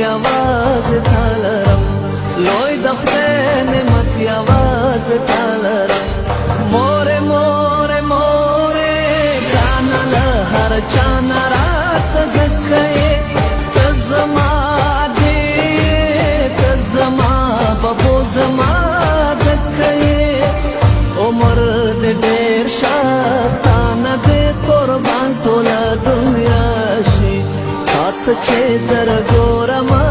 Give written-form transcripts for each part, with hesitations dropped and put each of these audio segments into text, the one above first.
یوازې تا لرم لوی د خدای نعمت یوازې تا لرم مورې مورې مورې ګرانه له هر چا نه راته ځکه یې ته زما دې ته زما ببو زما دکه یې عمر دې ډېر شه تا نه دې قربان ټوله دنیا شي تا ته چې درګورمه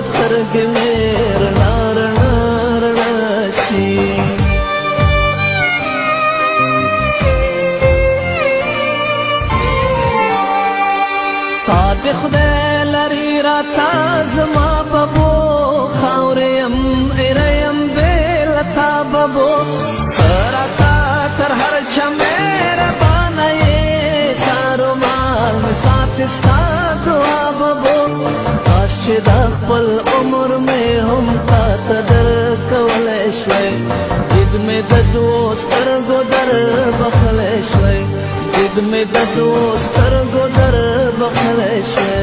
سترګې مې رڼا رڼا رڼا شي تا دې خدای لري راته زما ببو خاورې یم ایره یم بې له تا ببو ته راته تر هر چا مهربانه یې سارو مال مې ساتې ستا دعا ببو کاش چې دا خپل عمر مې هم تا ته درکولی شوی دید مې د دوو سترګو در بخلی شوی دید مې د دوو سترګو در بخلی شوی